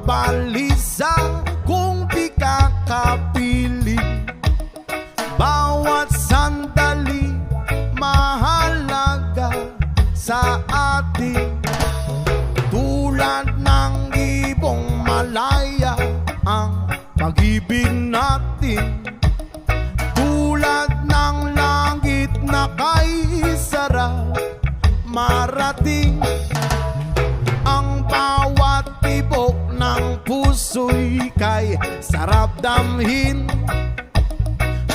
mabalisa kung di ka kapili. Bawat sandali mahalaga sa atin. Tulad ng ibong malaya ang pag-ibig natin. Tulad ng langit na kay sarap marating. Ang bawat tibok ng puso'y kay sarap damhin.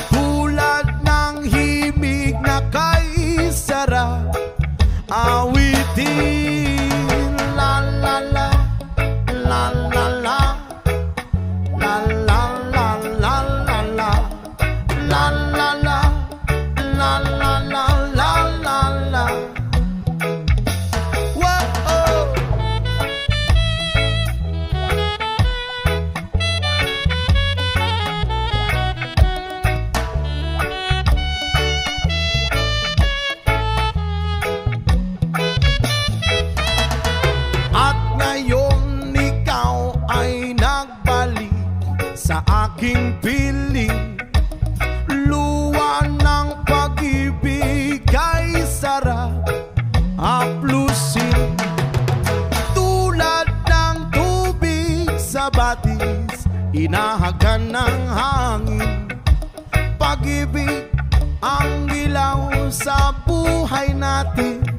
Tulad ng himig na kay sarap awitin. La la la, la la la, la la la la la la, la la la, la la la la la la. Sa aking piling, luwa ng pag-ibig ay sarap haplusin. Tulad ng tubig sa batis, inahagan ng hangin. Pag-ibig ang ilaw sa buhay natin.